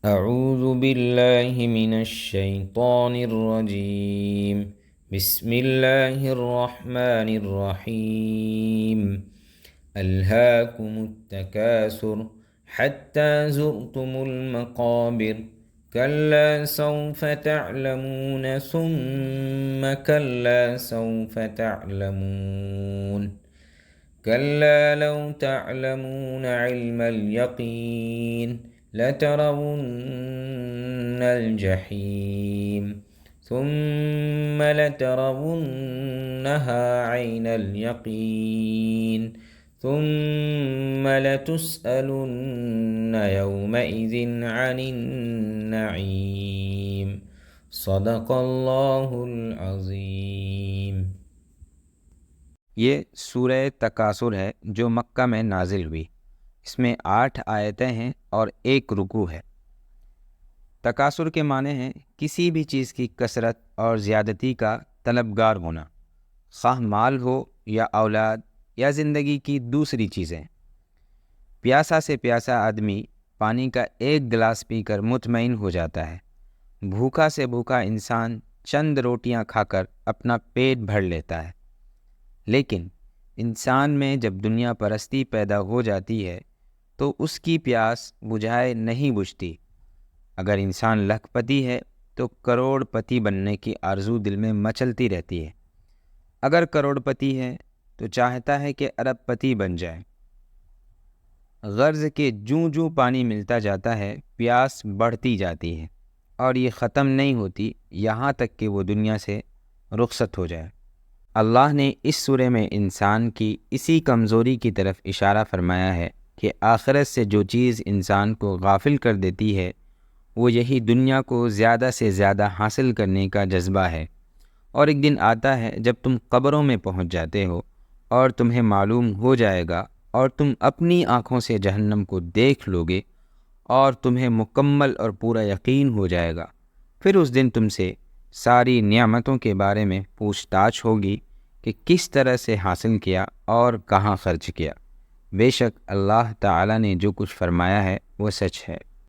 اعوذ باللہ من الشیطان الرجیم بسم اللہ الرحمن الرحیم الہاکم التکاثر حتی زرتم المقابر کلا سوف تعلمون ثم کلا سوف تعلمون كلا لو تعلمون علم اليقين لترون الجحيم ثم لترونها عين اليقين ثم لتسألن يومئذ عن النعيم صدق اللہ العظیم۔ یہ سورہ تکاثر ہے جو مکہ میں نازل ہوئی۔ اس میں 8 آیتیں ہیں اور 1 رکوع ہے۔ تکاثر کے معنی ہیں کسی بھی چیز کی کثرت اور زیادتی کا طلبگار ہونا، خواہ مال ہو یا اولاد یا زندگی کی دوسری چیزیں۔ پیاسا سے پیاسا آدمی پانی کا 1 گلاس پی کر مطمئن ہو جاتا ہے، بھوکا سے بھوکا انسان چند روٹیاں کھا کر اپنا پیٹ بھر لیتا ہے۔ لیکن انسان میں جب دنیا پرستی پیدا ہو جاتی ہے تو اس کی پیاس بجھائے نہیں بجھتی۔ اگر انسان لاکھ پتی ہے تو کروڑ پتی بننے کی آرزو دل میں مچلتی رہتی ہے۔ اگر کروڑ پتی ہے تو چاہتا ہے کہ ارب پتی بن جائے۔ غرض کہ جوں جوں پانی ملتا جاتا ہے پیاس بڑھتی جاتی ہے اور یہ ختم نہیں ہوتی یہاں تک کہ وہ دنیا سے رخصت ہو جائے۔ اللہ نے اس سورہ میں انسان کی اسی کمزوری کی طرف اشارہ فرمایا ہے کہ آخرت سے جو چیز انسان کو غافل کر دیتی ہے وہ یہی دنیا کو زیادہ سے زیادہ حاصل کرنے کا جذبہ ہے، اور ایک دن آتا ہے جب تم قبروں میں پہنچ جاتے ہو اور تمہیں معلوم ہو جائے گا اور تم اپنی آنکھوں سے جہنم کو دیکھ لوگے اور تمہیں مکمل اور پورا یقین ہو جائے گا۔ پھر اس دن تم سے ساری نعمتوں کے بارے میں پوچھ تاچھ ہوگی کہ کس طرح سے حاصل کیا اور کہاں خرچ کیا۔ بے شک اللہ تعالیٰ نے جو کچھ فرمایا ہے وہ سچ ہے۔